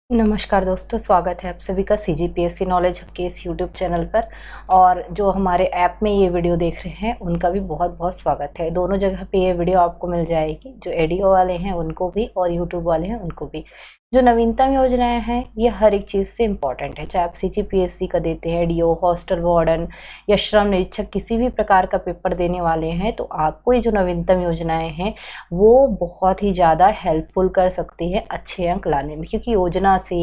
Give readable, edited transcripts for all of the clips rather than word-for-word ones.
नमस्कार दोस्तों, स्वागत है आप सभी का सीजीपीएससी नॉलेज के इस यूट्यूब चैनल पर। और जो हमारे ऐप में ये वीडियो देख रहे हैं उनका भी बहुत बहुत स्वागत है। दोनों जगह पे ये वीडियो आपको मिल जाएगी, जो एडीओ वाले हैं उनको भी और यूट्यूब वाले हैं उनको भी। जो नवीनतम योजनाएं हैं ये हर एक चीज़ से इम्पॉर्टेंट है, चाहे आप सीजीपीएससी का देते हैं, एडीओ, हॉस्टल वार्डन या श्रम निरीक्षक किसी भी प्रकार का पेपर देने वाले हैं, तो आपको ये जो नवीनतम योजनाएं हैं वो बहुत ही ज़्यादा हेल्पफुल कर सकती है अच्छे अंक लाने में। क्योंकि योजना से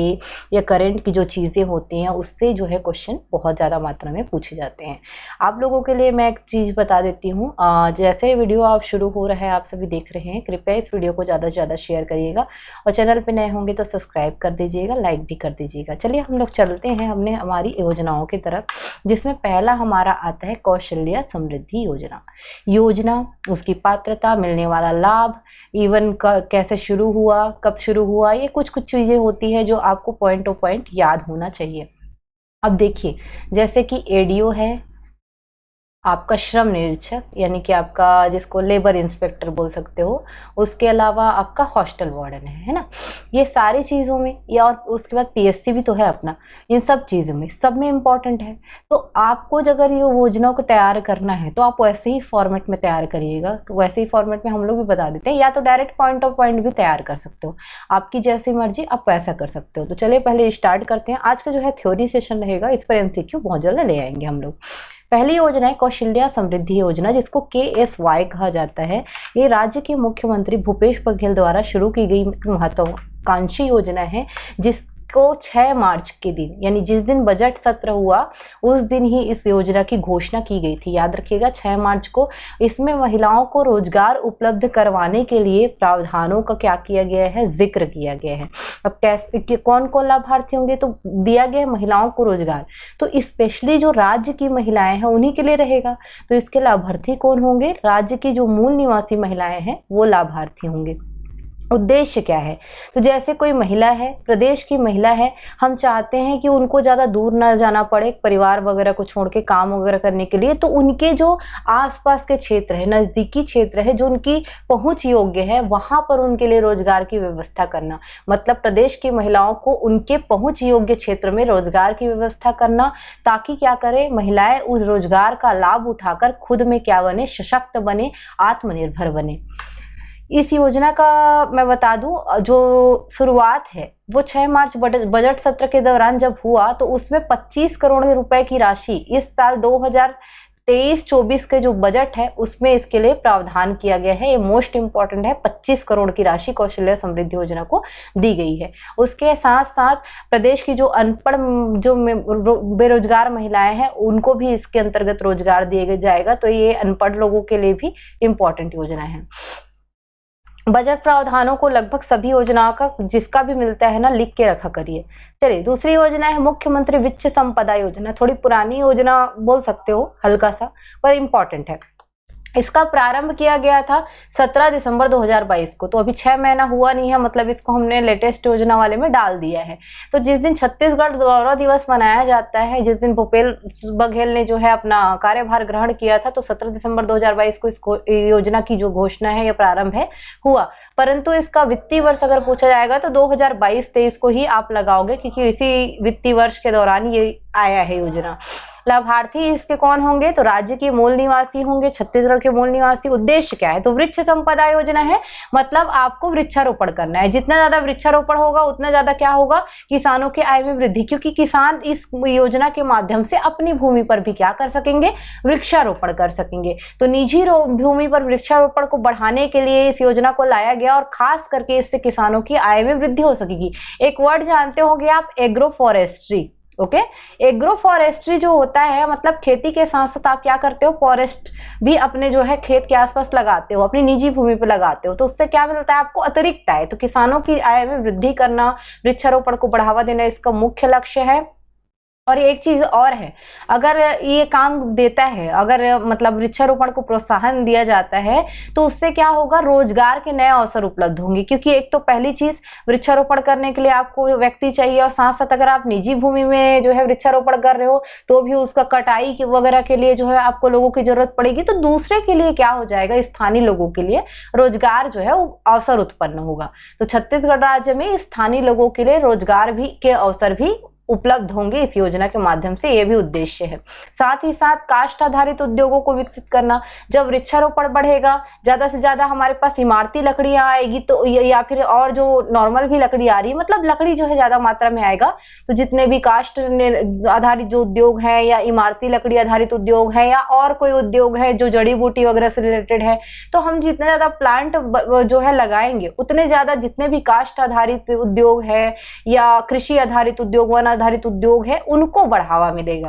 या करंट की जो चीज़ें होती हैं उससे जो है क्वेश्चन बहुत ज़्यादा मात्रा में पूछे जाते हैं। आप लोगों के लिए मैं एक चीज़ बता देती हूँ, जैसे वीडियो आप शुरू हो रहा है, आप सभी देख रहे हैं, कृपया इस वीडियो को ज़्यादा से ज़्यादा शेयर करिएगा और चैनल पर नए होंगे तो सब्सक्राइब कर दीजिएगा, लाइक भी कर दीजिएगा। चलिए हम लोग चलते हैं हमने हमारी योजनाओं की तरफ, जिसमें पहला हमारा आता है कौशल्य समृद्धि योजना। योजना, उसकी पात्रता, मिलने वाला लाभ, इवन कैसे शुरू हुआ, कब शुरू हुआ, ये कुछ कुछ चीज़ें होती है जो आपको पॉइंट टू पॉइंट याद होना चाहिए। अब देखिए, जैसे कि एडीओ है, आपका श्रम निरीक्षक यानी कि आपका जिसको लेबर इंस्पेक्टर बोल सकते हो, उसके अलावा आपका हॉस्टल वार्डन है ना। ये सारी चीज़ों में, या और उसके बाद पीएससी भी तो है अपना, इन सब चीज़ों में, सब में इम्पॉर्टेंट है। तो आपको अगर ये योजनाओं को तैयार करना है तो आप वैसे ही फॉर्मेट में तैयार करिएगा। तो वैसे ही फॉर्मेट में हम लोग भी बता देते हैं, या तो डायरेक्ट पॉइंट ऑफ पॉइंट भी तैयार कर सकते हो, आपकी जैसी मर्जी आप वैसा कर सकते हो। तो चलिए पहले स्टार्ट करते हैं। आज का जो है थ्योरी सेशन रहेगा, इस पर एमसीक्यू बहुत जल्द ले आएंगे हम लोग। पहली योजना है कौशल्य समृद्धि योजना, जिसको KSY कहा जाता है। ये राज्य के मुख्यमंत्री भूपेश बघेल द्वारा शुरू की गई महत्वाकांक्षी योजना है, जिसको 6 मार्च के दिन, यानी जिस दिन बजट सत्र हुआ उस दिन ही इस योजना की घोषणा की गई थी। याद रखिएगा 6 मार्च को। इसमें महिलाओं को रोजगार उपलब्ध करवाने के लिए प्रावधानों का क्या किया गया है, जिक्र किया गया है। अब कैसे, कौन कौन लाभार्थी होंगे, तो दिया गया है महिलाओं को रोजगार, तो स्पेशली जो राज्य की महिलाएं हैं उन्हीं के लिए रहेगा। तो इसके लाभार्थी कौन होंगे, राज्य की जो मूल निवासी महिलाएं हैं वो लाभार्थी होंगे। उद्देश्य क्या है, तो जैसे कोई महिला है, प्रदेश की महिला है, हम चाहते हैं कि उनको ज़्यादा दूर ना जाना पड़े परिवार वगैरह को छोड़ के काम वगैरह करने के लिए, तो उनके जो आसपास के क्षेत्र है, नज़दीकी क्षेत्र है, जो उनकी पहुंच योग्य है, वहां पर उनके लिए रोजगार की व्यवस्था करना। मतलब प्रदेश की महिलाओं को उनके पहुंच योग्य क्षेत्र में रोजगार की व्यवस्था करना, ताकि क्या करे, महिलाएं उस रोजगार का लाभ उठाकर खुद में क्या बने, सशक्त बने, आत्मनिर्भर बने। इस योजना का मैं बता दूं, जो शुरुआत है वो 6 मार्च बजट सत्र के दौरान जब हुआ, तो उसमें 25 करोड़ रुपए की राशि इस साल 2023-24 के जो बजट है उसमें इसके लिए प्रावधान किया गया है। ये मोस्ट इंपॉर्टेंट है, 25 करोड़ की राशि कौशल्य समृद्धि योजना को दी गई है। उसके साथ साथ प्रदेश की जो अनपढ़, जो बेरोजगार महिलाएं हैं, उनको भी इसके अंतर्गत रोजगार दिया जाएगा। तो ये अनपढ़ लोगों के लिए भी इंपॉर्टेंट योजना है। बजट प्रावधानों को लगभग सभी योजनाओं का जिसका भी मिलता है ना, लिख के रखा करिए। चलिए दूसरी योजना है मुख्यमंत्री वित्त संपदा योजना। थोड़ी पुरानी योजना बोल सकते हो, हल्का सा, पर इंपॉर्टेंट है। इसका प्रारंभ किया गया था 17 दिसंबर 2022 को, तो अभी 6 महीना हुआ नहीं है, मतलब इसको हमने लेटेस्ट योजना वाले में डाल दिया है। तो जिस दिन छत्तीसगढ़ गौरव दिवस मनाया जाता है, जिस दिन भूपेश बघेल ने जो है अपना कार्यभार ग्रहण किया था, तो 17 दिसंबर 2022 को इस योजना की जो घोषणा है या प्रारंभ है हुआ। परंतु इसका वित्तीय वर्ष अगर पूछा जाएगा तो 2022-23 को ही आप लगाओगे, क्योंकि इसी वित्तीय वर्ष के दौरान ये आया है योजना। लाभार्थी इसके कौन होंगे, तो राज्य के मूल निवासी होंगे, छत्तीसगढ़ के मूल निवासी। उद्देश्य क्या है, तो वृक्ष संपदा योजना है, मतलब आपको वृक्षारोपण करना है। जितना ज्यादा वृक्षारोपण होगा उतना ज्यादा क्या होगा, किसानों की आय में वृद्धि, क्योंकि किसान इस योजना के माध्यम से अपनी भूमि पर भी क्या कर सकेंगे, वृक्षारोपण कर सकेंगे। तो निजी भूमि पर वृक्षारोपण को बढ़ाने के लिए इस योजना को लाया गया, और खास करके इससे किसानों की आय में वृद्धि हो सकेगी। एक वर्ड जानते होंगे आप, agro forestry. Okay, agro forestry जो होता है, मतलब खेती के साथ साथ आप क्या करते हो, फॉरेस्ट भी अपने जो है खेत के आसपास लगाते हो, अपनी निजी भूमि पे लगाते हो। तो उससे क्या मिलता है आपको, अतिरिक्त आय। तो किसानों की आय में वृद्धि करना, वृक्षारोपण को बढ़ावा देना इसका मुख्य लक्ष्य है। और एक चीज और है, अगर ये काम देता है, अगर मतलब वृक्षारोपण को प्रोत्साहन दिया जाता है तो उससे क्या होगा, रोजगार के नए अवसर उपलब्ध होंगे। क्योंकि एक तो पहली चीज, वृक्षारोपण करने के लिए आपको व्यक्ति चाहिए, और साथ साथ अगर आप निजी भूमि में जो है वृक्षारोपण कर रहे हो तो भी उसका कटाई वगैरह के लिए जो है आपको लोगों की जरूरत पड़ेगी। तो दूसरे के लिए क्या हो जाएगा, स्थानीय लोगों के लिए रोजगार जो है अवसर उत्पन्न होगा। तो छत्तीसगढ़ राज्य में स्थानीय लोगों के लिए रोजगार भी के अवसर भी उपलब्ध होंगे इस योजना के माध्यम से, ये भी उद्देश्य है। साथ ही साथ काष्ठ आधारित उद्योगों को विकसित करना। जब वृक्षारोपण बढ़ेगा, ज्यादा से ज्यादा हमारे पास इमारती लकड़ियां आएगी, तो या फिर और जो नॉर्मल भी लकड़ी आ रही है, मतलब लकड़ी जो है ज्यादा मात्रा में आएगा, तो जितने भी काष्ठ आधारित जो उद्योग है, या इमारती लकड़ी आधारित उद्योग है, या और कोई उद्योग है जो जड़ी बूटी वगैरह से रिलेटेड है, तो हम जितने ज्यादा प्लांट जो है लगाएंगे, उतने ज्यादा जितने भी काष्ठ आधारित उद्योग है या कृषि आधारित उद्योग, वन आधारित उद्योग है, उनको बढ़ावा मिलेगा।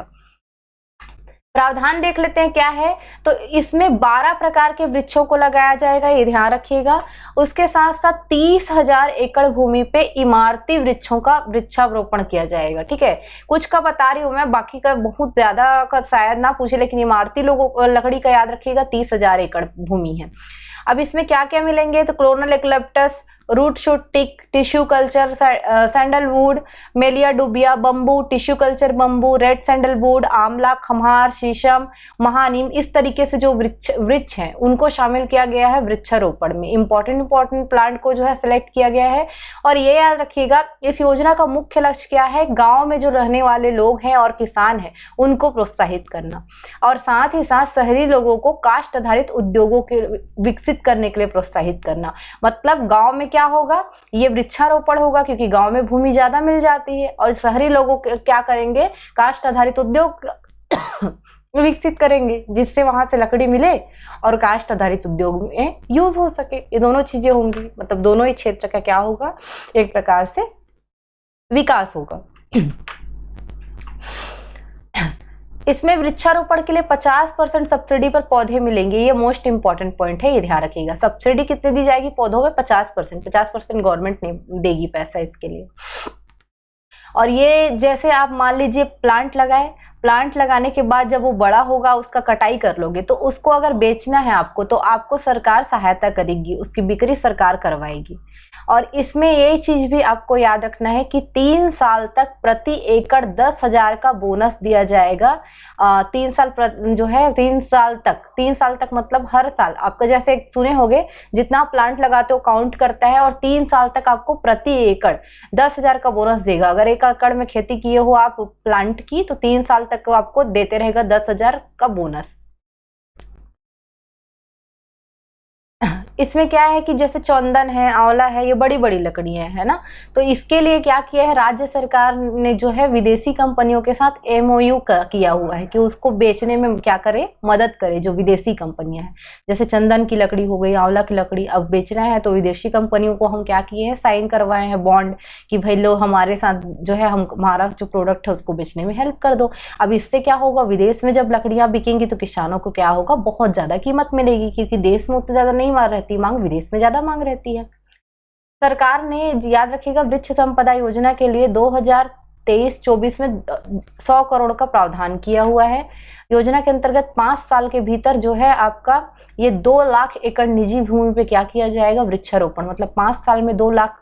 प्रावधान देख लेते हैं क्या है। तो इसमें 12 प्रकार के वृक्षों को लगाया जाएगा, ये ध्यान रखिएगा। उसके साथ साथ 30,000 एकड़ भूमि पे इमारती वृक्षों का वृक्षारोपण किया जाएगा। ठीक है, कुछ का बता रही हूं मैं, बाकी का बहुत ज्यादा का शायद ना पूछे, लेकिन इमारती लोगों लकड़ी का याद रखिएगा, 30,000 एकड़ भूमि है। अब इसमें क्या क्या मिलेंगे, तो clonal eucalyptus, root shoot teak, tissue culture sandalwood, melia dubia bamboo, tissue culture bamboo, red sandalwood, आंवला, खम्हार, शीशम, महानीम, इस तरीके से जो वृक्ष हैं उनको शामिल किया गया है वृक्षारोपण में। इंपॉर्टेंट प्लांट को जो है सिलेक्ट किया गया है। और ये याद रखिएगा, इस योजना का मुख्य लक्ष्य क्या है, गांव में जो रहने वाले लोग हैं और किसान हैं उनको प्रोत्साहित करना, और साथ ही साथ शहरी लोगों को काष्ठ आधारित उद्योगों के विकसित करने के लिए प्रोत्साहित करना। मतलब गांव में क्या होगा, ये वृक्षारोपण होगा क्योंकि गांव में भूमि ज्यादा मिल जाती है, और शहरी लोगों क्या करेंगे, काष्ठ आधारित उद्योग विकसित करेंगे, जिससे वहां से लकड़ी मिले और काष्ठ आधारित उद्योग में यूज हो सके। ये दोनों चीजें होंगी, मतलब दोनों ही क्षेत्र का क्या होगा, एक प्रकार से विकास होगा। इसमें वृक्षारोपण के लिए 50% सब्सिडी पर पौधे मिलेंगे। ये मोस्ट इंपॉर्टेंट पॉइंट है, ये ध्यान रखिएगा। सब्सिडी कितनी दी जाएगी पौधों में, 50% गवर्नमेंट नहीं देगी पैसा इसके लिए। और ये जैसे आप मान लीजिए प्लांट लगाए, प्लांट लगाने के बाद जब वो बड़ा होगा, उसका कटाई कर लोगे, तो उसको अगर बेचना है आपको, तो आपको सरकार सहायता करेगी, उसकी बिक्री सरकार करवाएगी। और इसमें ये चीज भी आपको याद रखना है कि 3 साल तक प्रति एकड़ 10,000 का बोनस दिया जाएगा। 3 साल जो है 3 साल तक मतलब हर साल आपका, जैसे सुने होंगे, जितना प्लांट लगाते हो काउंट करता है, और 3 साल तक आपको प्रति एकड़ 10,000 का बोनस देगा। अगर 1 एकड़ में खेती किए हो आप प्लांट की, तो 3 साल तक आपको देते रहेगा 10,000 का बोनस। इसमें क्या है कि जैसे चंदन है, आंवला है, ये बड़ी बड़ी लकड़ियां है ना, तो इसके लिए क्या किया है, राज्य सरकार ने जो है विदेशी कंपनियों के साथ MOU किया हुआ है कि उसको बेचने में क्या करे, मदद करे, जो विदेशी कंपनियां हैं। जैसे चंदन की लकड़ी हो गई, आंवला की लकड़ी, अब बेचना है तो विदेशी कंपनियों को हम क्या किए हैं, साइन करवाए हैं बॉन्ड, कि भाई लो हमारे साथ जो है हमारा जो प्रोडक्ट है उसको बेचने में हेल्प कर दो। अब इससे क्या होगा, विदेश में जब लकड़ियां बिकेंगी तो किसानों को क्या होगा, बहुत ज्यादा कीमत मिलेगी, क्योंकि देश में उतनी ज्यादा नहीं मार रहती मांग, विदेश में ज्यादा मांग रहती है। सरकार ने, याद रखिएगा, वृक्ष संपदा योजना के लिए 2023-24 में 100 करोड़ का प्रावधान किया हुआ है। योजना के अंतर्गत 5 साल के भीतर जो है आपका ये 2 लाख एकड़ निजी भूमि पे क्या किया जाएगा, वृक्षारोपण। मतलब 5 साल में 2 लाख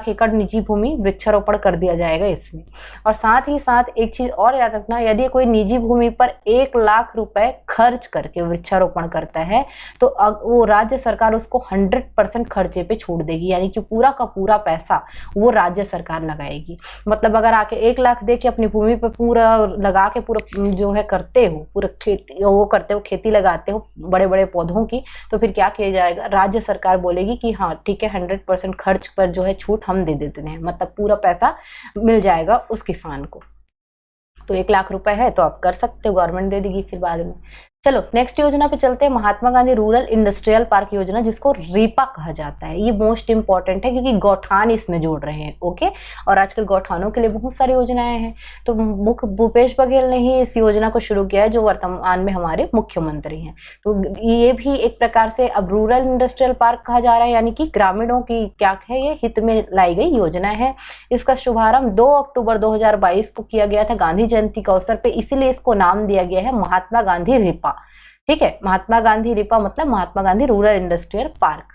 एकड़ निजी भूमि वृक्षारोपण कर दिया जाएगा इसमें। और साथ ही साथ एक चीज और याद रखना, यदि कोई निजी भूमि पर 1 लाख रुपए खर्च करके वृक्षारोपण करता है, तो वो राज्य सरकार उसको 100% खर्चे पे छोड़ देगी, यानी कि पूरा का पूरा पैसा वो राज्य सरकार लगाएगी। मतलब अगर आके 1 लाख दे के अपनी भूमि पे पूरा लगा के पूरा जो है करते हो, पूरा खेती लगाते हो बड़े बड़े पौधों की, तो फिर क्या किया जाएगा, राज्य सरकार बोलेगी कि हाँ ठीक है, 100% खर्च पर जो है छूट हम दे देते हैं, मतलब पूरा पैसा मिल जाएगा उस किसान को। तो 1 लाख रुपए है तो आप कर सकते हो, गवर्नमेंट दे देगी फिर बाद में। चलो नेक्स्ट योजना पे चलते हैं, महात्मा गांधी रूरल इंडस्ट्रियल पार्क योजना, जिसको रीपा कहा जाता है। ये मोस्ट इंपॉर्टेंट है क्योंकि गौठान इसमें जोड़ रहे हैं। ओके, और आजकल गौठानों के लिए बहुत सारी योजनाएं हैं। तो मुख्य भूपेश बघेल ने ही इस योजना को शुरू किया है, जो वर्तमान में हमारे मुख्यमंत्री हैं। तो ये भी एक प्रकार से अब रूरल इंडस्ट्रियल पार्क कहा जा रहा है, यानी कि ग्रामीणों की क्या है, ये हित में लाई गई योजना है। इसका शुभारंभ 2 अक्टूबर 2022 को किया गया था, गांधी जयंती के अवसर पे, इसीलिए इसको नाम दिया गया है महात्मा गांधी रीपा। ठीक है, महात्मा गांधी रीपा मतलब Mahatma Gandhi rural industrial park.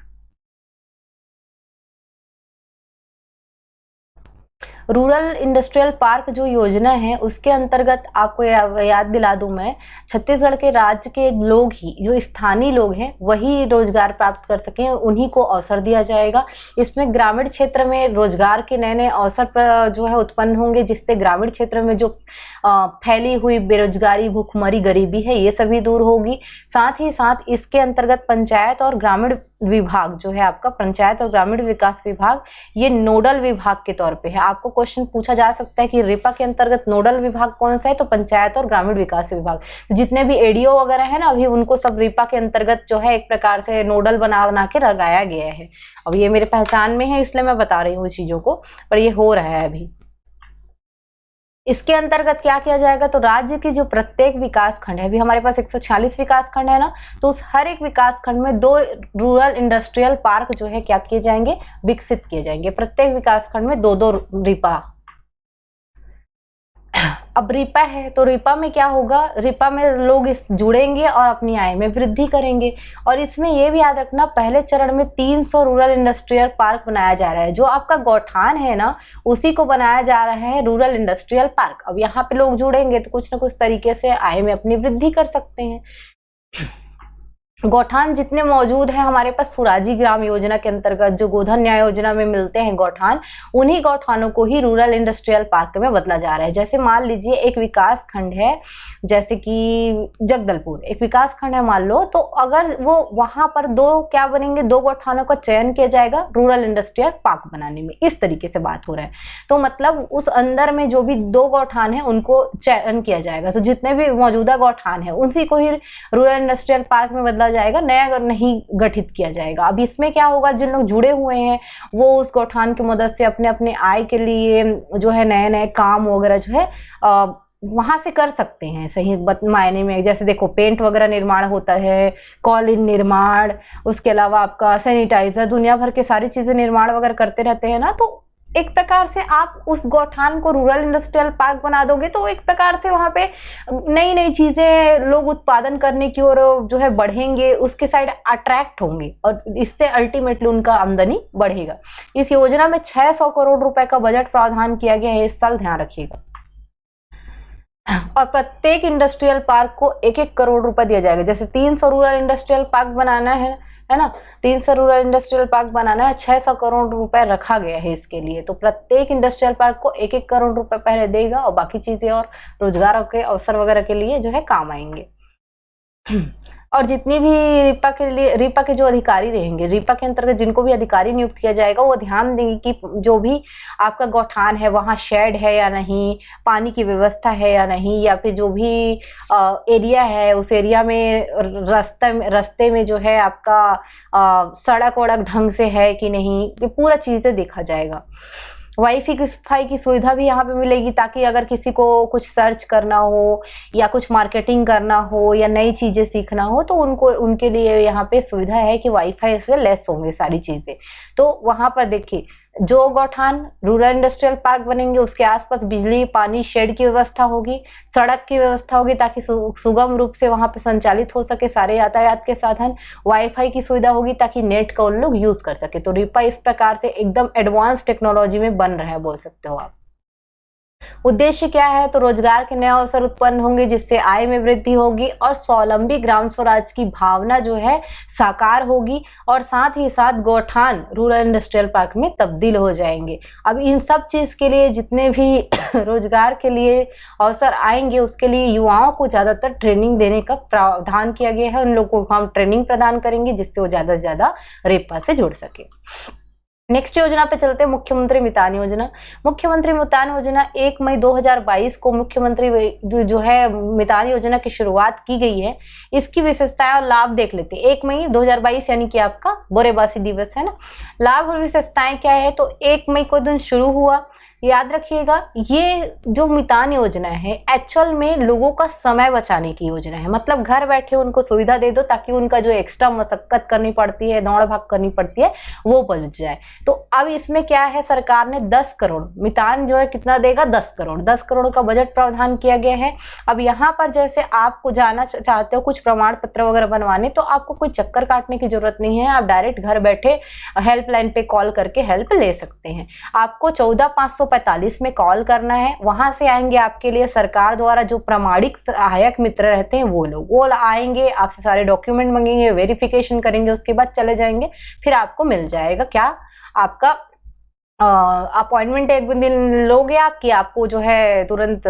Rural industrial park जो योजना है, उसके अंतर्गत आपको याद दिला दूं मैं, छत्तीसगढ़ के राज्य के लोग ही, जो स्थानीय लोग हैं, वही रोजगार प्राप्त कर सकें, उन्हीं को अवसर दिया जाएगा। इसमें ग्रामीण क्षेत्र में रोजगार के नए नए अवसर जो है उत्पन्न होंगे, जिससे ग्रामीण क्षेत्र में जो फैली हुई बेरोजगारी, भूखमरी, गरीबी है, ये सभी दूर होगी। साथ ही साथ इसके अंतर्गत पंचायत और ग्रामीण विभाग जो है आपका, पंचायत और ग्रामीण विकास विभाग, ये नोडल विभाग के तौर पे है। आपको क्वेश्चन पूछा जा सकता है कि रीपा के अंतर्गत नोडल विभाग कौन सा है, तो पंचायत और ग्रामीण विकास विभाग। तो जितने भी एडीओ वगैरह है ना, अभी उनको सब रीपा के अंतर्गत जो है एक प्रकार से नोडल बना के लगाया गया है। अब ये मेरे पहचान में है, इसलिए मैं बता रही हूँ चीजों को, पर ये हो रहा है अभी। इसके अंतर्गत क्या किया जाएगा, तो राज्य की जो प्रत्येक विकास खंड है, अभी हमारे पास 146 विकास खंड है ना, तो उस हर एक विकास खंड में 2 रूरल इंडस्ट्रियल पार्क जो है क्या किए जाएंगे, विकसित किए जाएंगे। प्रत्येक विकास खंड में 2-2 रीपा। अब रीपा है तो रीपा में क्या होगा, रीपा में लोग इस जुड़ेंगे और अपनी आय में वृद्धि करेंगे। और इसमें यह भी याद रखना, पहले चरण में 300 रूरल इंडस्ट्रियल पार्क बनाया जा रहा है। जो आपका गौठान है ना, उसी को बनाया जा रहा है रूरल इंडस्ट्रियल पार्क। अब यहाँ पे लोग जुड़ेंगे तो कुछ ना कुछ तरीके से आय में अपनी वृद्धि कर सकते हैं। गौठान जितने मौजूद हैं हमारे पास सुराजी ग्राम योजना के अंतर्गत, जो गोधन न्याय योजना में मिलते हैं गौठान, उन्हीं गौठानों को ही रूरल इंडस्ट्रियल पार्क में बदला जा रहा है। जैसे मान लीजिए एक विकास खंड है, जैसे कि जगदलपुर एक विकास खंड है मान लो, तो अगर वो वहां पर 2 क्या बनेंगे, 2 गौठानों का चयन किया जाएगा रूरल इंडस्ट्रियल पार्क बनाने में। इस तरीके से बात हो रहा है। तो मतलब उस अंदर में जो भी 2 गौठान है उनको चयन किया जाएगा। तो जितने भी मौजूदा गौठान है उसी को ही रूरल इंडस्ट्रियल पार्क में बदला जाएगा, नया नहीं गठित किया जाएगा। अब इसमें क्या होगा, जिन लोग जुड़े हुए हैं वो उस गौठान की मदद से अपने अपने आय के लिए जो है नए नए काम वगैरह जो है वहां से कर सकते हैं। सही मायने में जैसे देखो, पेंट वगैरह निर्माण होता है, कॉलिन निर्माण, उसके अलावा आपका सैनिटाइजर, दुनिया भर के सारी चीजें निर्माण वगैरह करते रहते हैं ना। तो एक प्रकार से आप उस गौठान को रूरल इंडस्ट्रियल पार्क बना दोगे तो एक प्रकार से वहां पे नई नई चीजें लोग उत्पादन करने की ओर जो है बढ़ेंगे, उसके साइड अट्रैक्ट होंगे और इससे अल्टीमेटली उनका आमदनी बढ़ेगा। इस योजना में 600 करोड़ रुपए का बजट प्रावधान किया गया है, इस साल ध्यान रखिएगा। और प्रत्येक इंडस्ट्रियल पार्क को 1-1 करोड़ रुपए दिया जाएगा। जैसे 300 रूरल इंडस्ट्रियल पार्क बनाना है ना, 300 रूरल इंडस्ट्रियल पार्क बनाना है, 600 करोड़ रुपए रखा गया है इसके लिए। तो प्रत्येक इंडस्ट्रियल पार्क को 1-1 करोड़ रुपए पहले देगा और बाकी चीजें और रोजगार के अवसर वगैरह के लिए जो है काम आएंगे। और जितनी भी रीपा के जो अधिकारी रहेंगे, रीपा के अंतर्गत जिनको भी अधिकारी नियुक्त किया जाएगा, वो ध्यान देंगे कि जो भी आपका गौठान है वहाँ शेड है या नहीं, पानी की व्यवस्था है या नहीं, या फिर जो भी एरिया है उस एरिया में रास्ते में जो है आपका सड़क वड़क ढंग से है कि नहीं, ये पूरा चीजें देखा जाएगा। वाईफाई की सुविधा भी यहाँ पे मिलेगी, ताकि अगर किसी को कुछ सर्च करना हो या कुछ मार्केटिंग करना हो या नई चीजें सीखना हो तो उनके लिए यहाँ पे सुविधा है कि वाईफाई से लेस होंगे सारी चीजें। तो वहां पर देखिए, जो गौठान रूरल इंडस्ट्रियल पार्क बनेंगे उसके आसपास बिजली, पानी, शेड की व्यवस्था होगी, सड़क की व्यवस्था होगी ताकि सुगम रूप से वहां पे संचालित हो सके सारे यातायात के साधन, वाईफाई की सुविधा होगी ताकि नेट का उन लोग यूज कर सके। तो रीपा इस प्रकार से एकदम एडवांस टेक्नोलॉजी में बन रहा है, बोल सकते हो आप। उद्देश्य क्या है, तो रोजगार के नए अवसर उत्पन्न होंगे जिससे आय में वृद्धि होगी और स्वावलंबी ग्राम स्वराज की भावना जो है साकार होगी, और साथ ही साथ गौठान रूरल इंडस्ट्रियल पार्क में तब्दील हो जाएंगे। अब इन सब चीज के लिए जितने भी रोजगार के लिए अवसर आएंगे उसके लिए युवाओं को ज्यादातर ट्रेनिंग देने का प्रावधान किया गया है। उन लोगों को हम ट्रेनिंग प्रदान करेंगे जिससे वो ज्यादा से ज्यादा रीपा से जुड़ सके। नेक्स्ट योजना पे चलते हैं, मुख्यमंत्री मितान योजना। मुख्यमंत्री मितान योजना 1 मई 2022 को मुख्यमंत्री जो है मितान योजना की शुरुआत की गई है। इसकी विशेषताएं और लाभ देख लेते हैं। 1 मई 2022 यानी कि आपका बोरेबासी दिवस है ना। लाभ और विशेषताएं क्या है, तो 1 मई को दिन शुरू हुआ। याद रखिएगा, ये जो मितान योजना है एक्चुअल में लोगों का समय बचाने की योजना है। मतलब घर बैठे उनको सुविधा दे दो ताकि उनका जो एक्स्ट्रा मशक्कत करनी पड़ती है, दौड़ भाग करनी पड़ती है, वो बच जाए। तो अब इसमें क्या है, सरकार ने 10 करोड़, मितान जो है कितना देगा, 10 करोड़, 10 करोड़ का बजट प्रावधान किया गया है। अब यहाँ पर जैसे आपको जाना चाहते हो कुछ प्रमाण पत्र वगैरह बनवाने, तो आपको कोई चक्कर काटने की जरूरत नहीं है। आप डायरेक्ट घर बैठे हेल्पलाइन पे कॉल करके हेल्प ले सकते हैं। आपको 14,545 में कॉल करना है। वहां से आएंगे आपके लिए सरकार द्वारा जो प्रमाणिक सहायक मित्र रहते हैं वो आएंगे, आपसे सारे डॉक्यूमेंट मांगेंगे, वेरिफिकेशन करेंगे, उसके बाद चले जाएंगे। फिर आपको मिल जाएगा क्या, आपका अपॉइंटमेंट एक दिन लोगे आप कि आपको जो है तुरंत,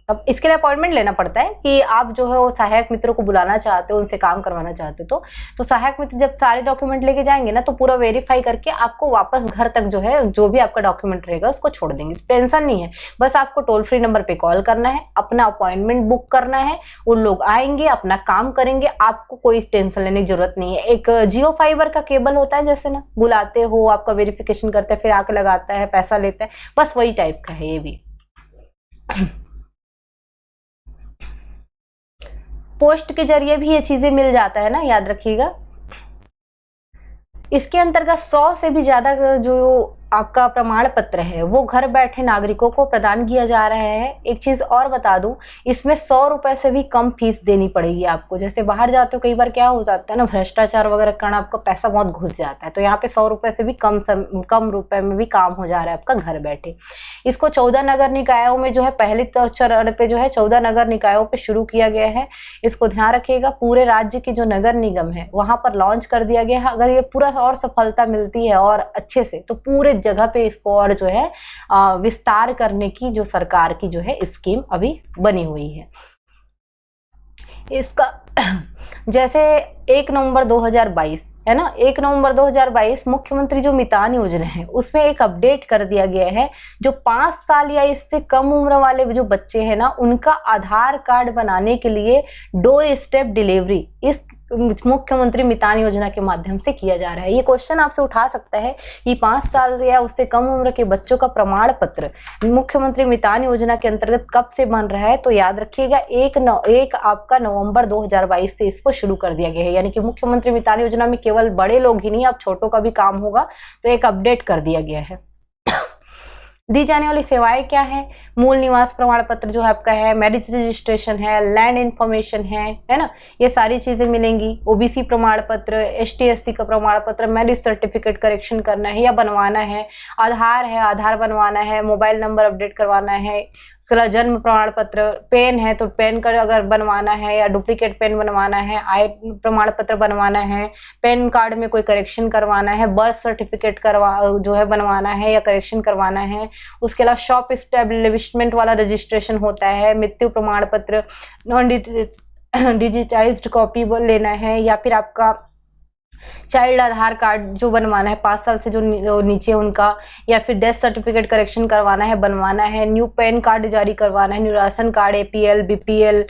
अब इसके लिए अपॉइंटमेंट लेना पड़ता है कि आप जो है वो सहायक मित्रों को बुलाना चाहते हो, उनसे काम करवाना चाहते हो। तो सहायक मित्र जब सारे डॉक्यूमेंट लेके जाएंगे ना, तो पूरा वेरीफाई करके आपको वापस घर तक जो है जो भी आपका डॉक्यूमेंट रहेगा उसको छोड़ देंगे। टेंशन नहीं है, बस आपको टोल फ्री नंबर पे कॉल करना है, अपना अपॉइंटमेंट बुक करना है, उन लोग आएंगे, अपना काम करेंगे। आपको कोई टेंशन लेने की जरूरत नहीं है। एक जियो फाइबर का केबल होता है जैसे ना, बुलाते हो, आपका वेरिफिकेशन करते हैं, फिर आके लगाता है, पैसा लेता है, बस वही टाइप का है ये भी। पोस्ट के जरिए भी ये चीजें मिल जाता है ना, याद रखिएगा। इसके अंतर्गत 100 से भी ज्यादा जो आपका प्रमाण पत्र है वो घर बैठे नागरिकों को प्रदान किया जा रहा है। एक चीज और बता दूं, इसमें 100 रुपए से भी कम फीस देनी पड़ेगी आपको। जैसे बाहर जाते हो कई बार क्या हो जाता है ना, भ्रष्टाचार वगैरह करना, आपका पैसा बहुत घुस जाता है। तो यहाँ पे 100 रुपए से भी कम रुपए में भी काम हो जा रहा है आपका घर बैठे। इसको 14 नगर निकायों में जो है पहले चरण पे जो है 14 नगर निकायों पे शुरू किया गया है। इसको ध्यान रखिएगा, पूरे राज्य के जो नगर निगम है वहां पर लॉन्च कर दिया गया है। अगर ये पूरा और सफलता मिलती है और अच्छे से, तो पूरे जगह पे इसको और जो है विस्तार करने की जो सरकार की जो है स्कीम अभी बनी हुई है। इसका जैसे 1 नवंबर 2022 है ना, 1 नवंबर 2022 मुख्यमंत्री जो मितान योजना है उसमें एक अपडेट कर दिया गया है। जो 5 साल या इससे कम उम्र वाले जो बच्चे हैं ना, उनका आधार कार्ड बनाने के लिए डोर स्टेप डिलीवरी इस मुख्यमंत्री मितान योजना के माध्यम से किया जा रहा है। ये क्वेश्चन आपसे उठा सकता है कि 5 साल या उससे कम उम्र के बच्चों का प्रमाण पत्र मुख्यमंत्री मितान योजना के अंतर्गत कब से बन रहा है। तो याद रखिएगा, 1 आपका नवंबर 2022 से इसको शुरू कर दिया गया है। यानी कि मुख्यमंत्री मितान योजना में केवल बड़े लोग ही नहीं, अब छोटों का भी काम होगा। तो एक अपडेट कर दिया गया है। दी जाने वाली सेवाएं क्या है, मूल निवास प्रमाण पत्र जो है आपका है, मैरिज रजिस्ट्रेशन है, लैंड इंफॉर्मेशन है ना, ये सारी चीजें मिलेंगी। ओबीसी प्रमाण पत्र, एसटी एससी का प्रमाण पत्र, मैरिज सर्टिफिकेट करेक्शन करना है या बनवाना है, आधार बनवाना है, मोबाइल नंबर अपडेट करवाना है, उसके जन्म प्रमाण पत्र, पेन है तो पेन कार्ड अगर बनवाना है या डुप्लीकेट पेन बनवाना है, आय प्रमाण पत्र बनवाना है, पैन कार्ड में कोई करेक्शन करवाना है, बर्थ सर्टिफिकेट जो है बनवाना है या करेक्शन करवाना है। उसके अलावा शॉप एस्टेब्लिशमेंट वाला रजिस्ट्रेशन होता है, मृत्यु प्रमाण पत्र, नॉन डिजिटाइज्ड कॉपी लेना है, या फिर आपका चाइल्ड आधार कार्ड जो बनवाना है 5 साल से जो नीचे उनका, या फिर डेथ सर्टिफिकेट करेक्शन करवाना है, बनवाना है, न्यू पैन कार्ड जारी करवाना है, new ration card, APL BPL,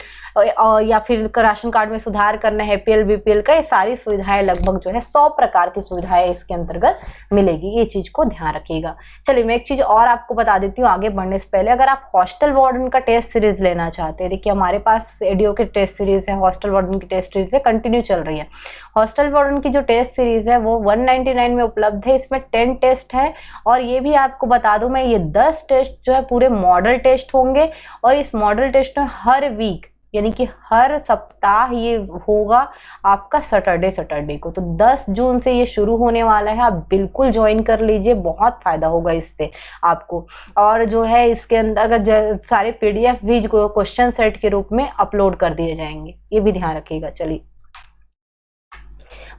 या फिर राशन कार्ड में सुधार करना है, एपीएल बीपीएल का, ये सारी सुविधाएं लगभग जो है 100 प्रकार की सुविधाएं इसके अंतर्गत मिलेगी। ये चीज को ध्यान रखिएगा। चलिए मैं एक चीज और आपको बता देती हूँ आगे बढ़ने से पहले। अगर आप हॉस्टल वार्डन का टेस्ट सीरीज लेना चाहते हैं, देखिए हमारे पास एडीओ की टेस्ट सीरीज है, हॉस्टल वार्डन की टेस्ट सीरीज है, कंटिन्यू चल रही है। हॉस्टल वार्डन की जो टेस्ट सीरीज है वो 199 में उपलब्ध है। इसमें 10 टेस्ट है, और ये भी आपको बता दूं मैं, ये 10 टेस्ट जो है पूरे मॉडल टेस्ट होंगे। और इस मॉडल टेस्ट में हर वीक यानी कि हर सप्ताह ये होगा आपका सैटरडे को। तो 10 जून से ये शुरू होने वाला है, आप बिल्कुल ज्वाइन कर लीजिए, बहुत फायदा होगा इससे आपको। और जो है इसके अंदर सारे पीडीएफ भी क्वेश्चन सेट के रूप में अपलोड कर दिए जाएंगे, ये भी ध्यान रखिएगा। चलिए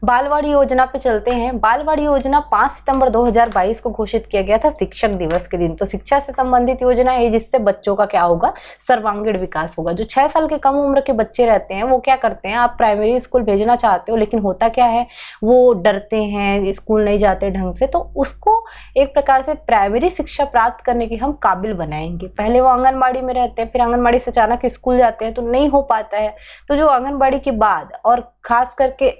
बालवाड़ी योजना पे चलते हैं। बालवाड़ी योजना 5 सितंबर 2022 को घोषित किया गया था शिक्षक दिवस के दिन। तो शिक्षा से संबंधित योजना है जिससे बच्चों का क्या होगा, सर्वांगीण विकास होगा। जो 6 साल के कम उम्र के बच्चे रहते हैं वो क्या करते हैं, आप प्राइमरी स्कूल भेजना चाहते हो लेकिन होता क्या है, वो डरते हैं, स्कूल नहीं जाते ढंग से, तो उसको एक प्रकार से प्राइमरी शिक्षा प्राप्त करने के हम काबिल बनाएंगे। पहले वो आंगनबाड़ी में रहते हैं, फिर आंगनबाड़ी से अचानक स्कूल जाते हैं तो नहीं हो पाता है। तो जो आंगनबाड़ी के बाद और खास करके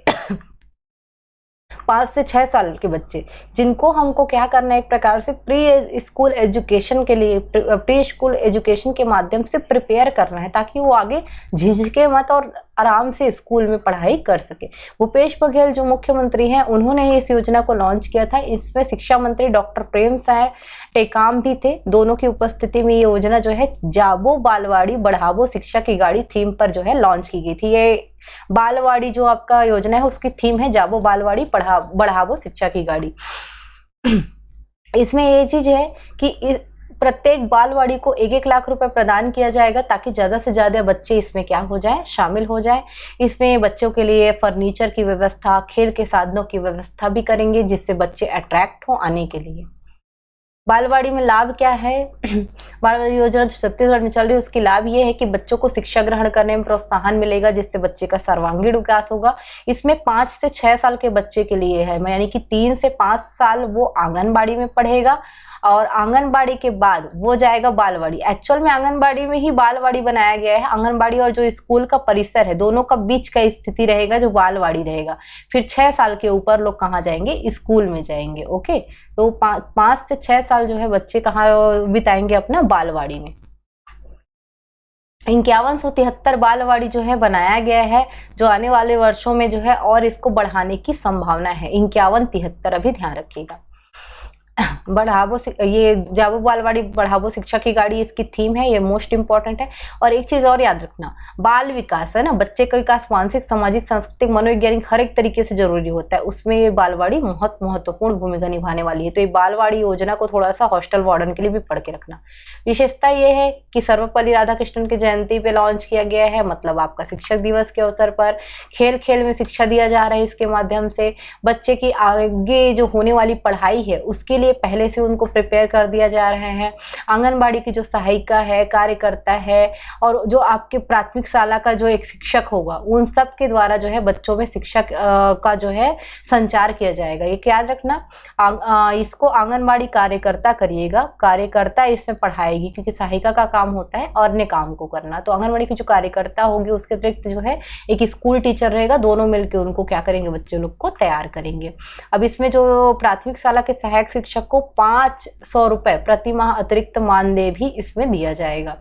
5 से 6 साल के बच्चे, जिनको हमको क्या करना है, एक प्रकार से प्री स्कूल एजुकेशन के लिए, प्री स्कूल एजुकेशन के माध्यम से प्रिपेयर करना है ताकि वो आगे झिझके मत और आराम से स्कूल में पढ़ाई कर सके। भूपेश बघेल जो मुख्यमंत्री हैं उन्होंने इस योजना को लॉन्च किया था। इसमें शिक्षा मंत्री डॉक्टर प्रेम साय टेकाम भी थे। दोनों की उपस्थिति में ये योजना जो है जाबो बालवाड़ी बढ़ावो शिक्षा की गाड़ी थीम पर जो है लॉन्च की गई थी। ये बालवाड़ी जो आपका योजना है उसकी थीम है जाबो बालवाड़ी बढ़ावो शिक्षा की गाड़ी। इसमें ये चीज है कि प्रत्येक बालवाड़ी को 1-1 लाख रुपए प्रदान किया जाएगा ताकि ज्यादा से ज्यादा बच्चे इसमें क्या हो जाए, शामिल हो जाए। इसमें बच्चों के लिए फर्नीचर की व्यवस्था, खेल के साधनों की व्यवस्था भी करेंगे जिससे बच्चे अट्रैक्ट हो आने के लिए। बालवाड़ी में लाभ क्या है, बालवाड़ी योजना जो छत्तीसगढ़ में चल रही है उसकी लाभ ये है कि बच्चों को शिक्षा ग्रहण करने में प्रोत्साहन मिलेगा जिससे बच्चे का सर्वांगीण विकास होगा। इसमें 5 से 6 साल के बच्चे के लिए है, यानी कि 3 से 5 साल वो आंगनबाड़ी में पढ़ेगा और आंगनबाड़ी के बाद वो जाएगा बालवाड़ी। एक्चुअल में आंगनबाड़ी में ही बालवाड़ी बनाया गया है। आंगनबाड़ी और जो स्कूल का परिसर है दोनों का बीच का स्थिति रहेगा जो बालवाड़ी रहेगा। फिर 6 साल के ऊपर लोग कहाँ जाएंगे, स्कूल में जाएंगे। ओके, तो 5 से 6 साल जो है बच्चे कहाँ बिताएंगे, अपना बालवाड़ी में। 5173 बालवाड़ी जो है बनाया गया है जो आने वाले वर्षों में जो है और इसको बढ़ाने की संभावना है। 5173 अभी ध्यान रखिएगा। बढ़ावो, ये जाबो बालवाड़ी बढ़ावो शिक्षा की गाड़ी इसकी थीम है, ये मोस्ट इंपॉर्टेंट है। और एक चीज और याद रखना, बाल विकास है ना, बच्चे का विकास मानसिक, सामाजिक, सांस्कृतिक, मनोवैज्ञानिक हर एक तरीके से जरूरी होता है, उसमें ये बालवाड़ी बहुत महत्वपूर्ण भूमिका निभाने वाली है। तो ये बालवाड़ी योजना को थोड़ा सा हॉस्टल वार्डन के लिए भी पढ़ के रखना। विशेषता ये है कि सर्वपल्ली राधाकृष्णन की जयंती पे लॉन्च किया गया है, मतलब आपका शिक्षक दिवस के अवसर पर खेल खेल में शिक्षा दिया जा रहा है। इसके माध्यम से बच्चे की आगे जो होने वाली पढ़ाई है उसके लिए पहले से उनको प्रिपेयर कर दिया जा रहा है। आंगनबाड़ी की जो सहायिका है, कार्यकर्ता है और जो आपके प्राथमिक शाला का जो एक शिक्षक होगा उन सब के द्वारा जो है बच्चों में शिक्षा का जो है संचार किया जाएगा। ये याद रखना, इसको आंगनबाड़ी कार्यकर्ता करिएगा, कार्यकर्ता इसमें पढ़ाएगी क्योंकि सहायिका का काम होता है अन्य काम को करना। तो आंगनबाड़ी की जो कार्यकर्ता होगी उसके अतिरिक्त जो है एक स्कूल टीचर रहेगा, दोनों मिलकर उनको क्या करेंगे, बच्चे लोग को तैयार करेंगे। अब इसमें जो प्राथमिक शाला के सहायक शिक्षक को 500 रुपए प्रति माह अतिरिक्त मानदेय भी इसमें दिया जाएगा।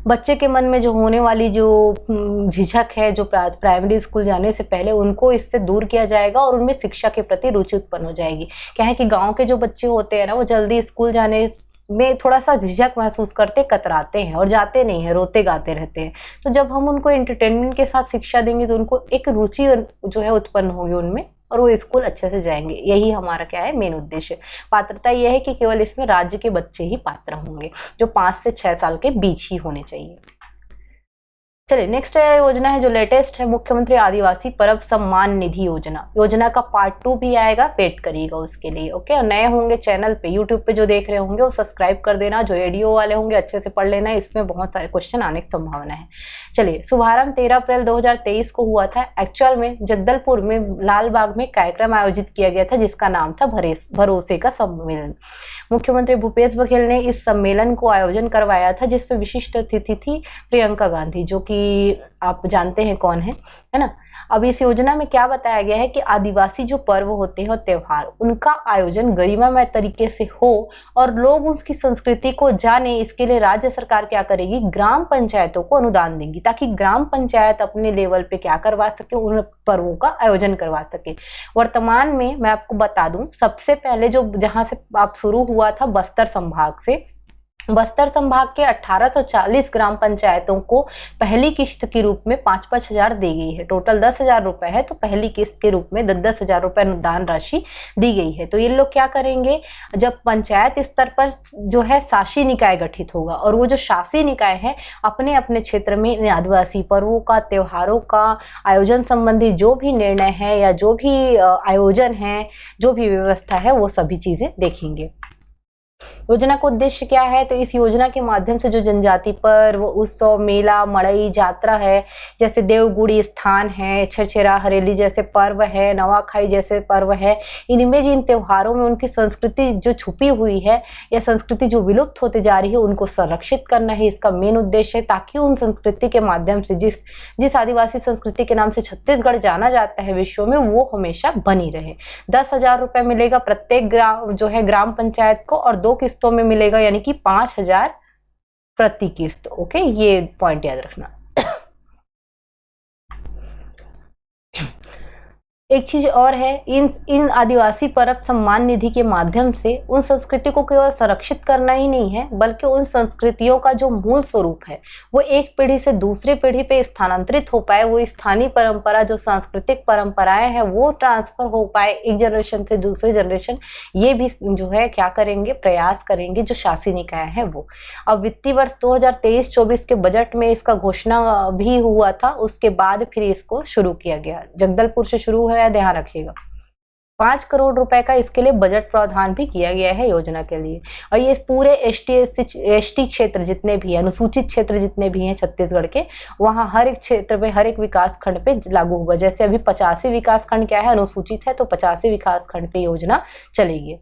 बच्चे के मन में जो होने वाली जो झिझक है, जो प्राइमरी स्कूल जाने से पहले, उनको इससे दूर किया जाएगा और उनमें शिक्षा के प्रति रुचि उत्पन्न हो जाएगी। क्या है कि गांव के जो बच्चे होते हैं ना, वो जल्दी स्कूल जाने में थोड़ा सा झिझक महसूस करते, कतराते हैं और जाते नहीं हैं, रोते गाते रहते हैं। तो जब हम उनको एंटरटेनमेंट के साथ शिक्षा देंगे तो उनको एक रुचि जो है उत्पन्न होगी उनमें और वो स्कूल अच्छे से जाएंगे। यही हमारा क्या है, मेन उद्देश्य। पात्रता यह है कि केवल इसमें राज्य के बच्चे ही पात्र होंगे जो 5 से 6 साल के बीच ही होने चाहिए। चलिए नेक्स्ट योजना है जो लेटेस्ट है, मुख्यमंत्री आदिवासी परब सम्मान निधि योजना। योजना का पार्ट 2 भी आएगा, वेट करिएगा उसके लिए। ओके, और नए होंगे चैनल पे, यूट्यूब पे जो देख रहे होंगे वो सब्सक्राइब कर देना, जो एडीओ वाले होंगे अच्छे से पढ़ लेना, इसमें बहुत सारे क्वेश्चन आने की संभावना है। चलिए, शुभारंभ 13 अप्रैल 2023 को हुआ था। एक्चुअल में जगदलपुर में लालबाग में कार्यक्रम आयोजित किया गया था जिसका नाम था भरोसे का सम्मेलन। मुख्यमंत्री भूपेश बघेल ने इस सम्मेलन को आयोजन करवाया था जिसपे विशिष्ट अतिथि थी प्रियंका गांधी, जो कि आप जानते हैं कौन है ना। अब इस योजना में क्या बताया गया है कि आदिवासी जो पर्व होते हैं और त्योहार, उनका आयोजन गरिमामय तरीके से हो और लोग उसकी संस्कृति को जाने, इसके लिए राज्य सरकार क्या करेगी, ग्राम पंचायतों को अनुदान देंगी ताकि ग्राम पंचायत अपने लेवल पे क्या करवा सके, उन पर्वों का आयोजन करवा सके। वर्तमान में मैं आपको बता दूं, सबसे पहले जो जहां से आप शुरू हुआ था बस्तर संभाग से, बस्तर संभाग के 1840 ग्राम पंचायतों को पहली किस्त के रूप में 5-5 हजार दी गई है। टोटल 10,000 रुपए है, तो पहली किस्त के रूप में 10,000 रुपए अनुदान राशि दी गई है। तो ये लोग क्या करेंगे, जब पंचायत स्तर पर जो है शासी निकाय गठित होगा, और वो जो शासी निकाय है अपने अपने क्षेत्र में आदिवासी पर्वों का, त्योहारों का आयोजन संबंधी जो भी निर्णय है या जो भी आयोजन है, जो भी व्यवस्था है, वो सभी चीजें देखेंगे। योजना का उद्देश्य क्या है, तो इस योजना के माध्यम से जो जनजाति पर्व, उत्सव, मेला, मड़ई, यात्रा है, जैसे देवगुड़ी स्थान है, छरछेरा हरेली जैसे पर्व है, नवाखाई जैसे पर्व है, इनमें जिन त्योहारों में उनकी संस्कृति जो छुपी हुई है या संस्कृति जो विलुप्त होती जा रही है, उनको संरक्षित करना है इसका मेन उद्देश्य है, ताकि उन संस्कृति के माध्यम से जिस आदिवासी संस्कृति के नाम से छत्तीसगढ़ जाना जाता है विश्व में, वो हमेशा बनी रहे। 10,000 रुपए मिलेगा प्रत्येक ग्राम पंचायत को, और 2 किस्तों में मिलेगा, यानी कि 5,000 प्रति किस्त। ओके, ये पॉइंट याद रखना। एक चीज और है, इन आदिवासी परब सम्मान निधि के माध्यम से उन संस्कृति को केवल संरक्षित करना ही नहीं है, बल्कि उन संस्कृतियों का जो मूल स्वरूप है वो एक पीढ़ी से दूसरी पीढ़ी पे स्थानांतरित हो पाए, वो स्थानीय परंपरा, जो सांस्कृतिक परंपराएं हैं, वो ट्रांसफर हो पाए एक जनरेशन से दूसरी जनरेशन। ये भी जो है क्या करेंगे, प्रयास करेंगे जो शासी निकाय है वो। अब वित्तीय वर्ष 2023-24 के बजट में इसका घोषणा भी हुआ था, उसके बाद फिर इसको शुरू किया गया। जगदलपुर से शुरू है, ध्यान रखिएगा। 5 करोड़ रुपए का इसके लिए बजट प्रावधान भी किया गया है योजना के लिए। और ये पूरे एसटी क्षेत्र जितने भी, अनुसूचित क्षेत्र जितने भी हैं छत्तीसगढ़ के, वहाँ हर एक क्षेत्र पे, हर एक विकास खंड पे लागू होगा। जैसे अभी 85 विकास खंड क्या है, अनुसूचित है, तो 85 विकास खंड पे योजना चलेगी।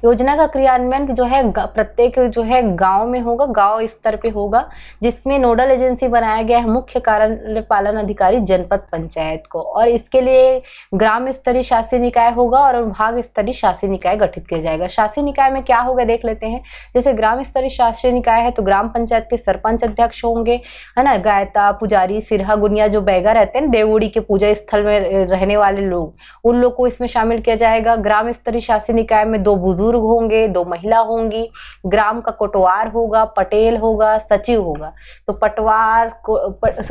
योजना का क्रियान्वयन जो है प्रत्येक जो है गांव में होगा, गांव स्तर पे होगा, जिसमें नोडल एजेंसी बनाया गया है मुख्य कार्यपालन अधिकारी जनपद पंचायत को, और इसके लिए ग्राम स्तरीय शासी निकाय होगा और विभाग स्तरीय शासी निकाय गठित किया जाएगा। शासी निकाय में क्या होगा देख लेते हैं। जैसे ग्राम स्तरीय शासी निकाय है तो ग्राम पंचायत के सरपंच अध्यक्ष होंगे, है ना, गायता, पुजारी, सिरहा, गुनिया जो बैगा रहते हैं देवउड़ी के पूजा स्थल में रहने वाले लोग, उन लोग को इसमें शामिल किया जाएगा। ग्राम स्तरीय शासी निकाय में 2 बुजुर्ग होंगे, 2 महिला होंगी, ग्राम का कोटवार होगा, पटेल होगा, सचिव होगा। तो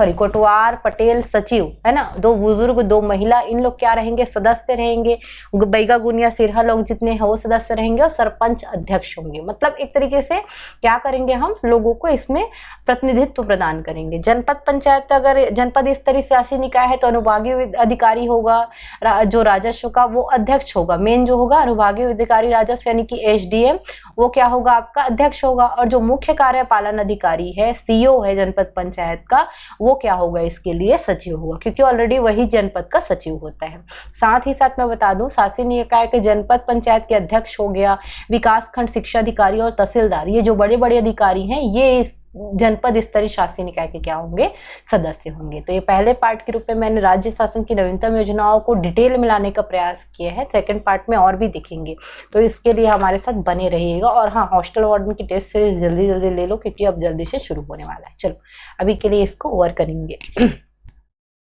कोटवार, पटेल, सचिव, है ना, 2 बुजुर्ग, 2 महिला, इन लोग क्या रहेंगे, सदस्य रहेंगे। बैगा, गुनिया, सिरहा लोग जितने हैं वो सदस्य रहेंगे, और सरपंच अध्यक्ष होंगे। मतलब एक तरीके से क्या करेंगे, हम लोगों को इसमें प्रतिनिधित्व प्रदान करेंगे। जनपद पंचायत, अगर जनपद स्तरीय शासी निकाय है तो अनुभागीय अधिकारी होगा, जो राजस्व का वो अध्यक्ष होगा। मेन जो होगा अनुभागीय अधिकारी राजस्व यानी कि एसडीएम, वो क्या होगा, आपका अध्यक्ष होगा। और जो मुख्य कार्यपालन अधिकारी है, सीओ है जनपद पंचायत का, वो क्या होगा, इसके लिए सचिव होगा, क्योंकि ऑलरेडी वही जनपद का सचिव होता है। साथ ही साथ मैं बता दूं, शासी निकाय के जनपद पंचायत के अध्यक्ष हो गया, विकास खंड शिक्षा अधिकारी और तहसीलदार, ये जो बड़े बड़े अधिकारी हैं, ये इस जनपद स्तरीय शासी निकाय के क्या होंगे, सदस्य होंगे। तो ये पहले पार्ट के रूप में मैंने राज्य शासन की नवीनतम योजनाओं को डिटेल में लाने का प्रयास किया है। सेकंड पार्ट में और भी दिखेंगे, तो इसके लिए हमारे साथ बने रहिएगा। और हाँ, हॉस्टल वार्डन की टेस्ट सीरीज जल्दी जल्दी ले लो, क्योंकि अब जल्दी से शुरू होने वाला है। चलो अभी के लिए इसको ओवर करेंगे।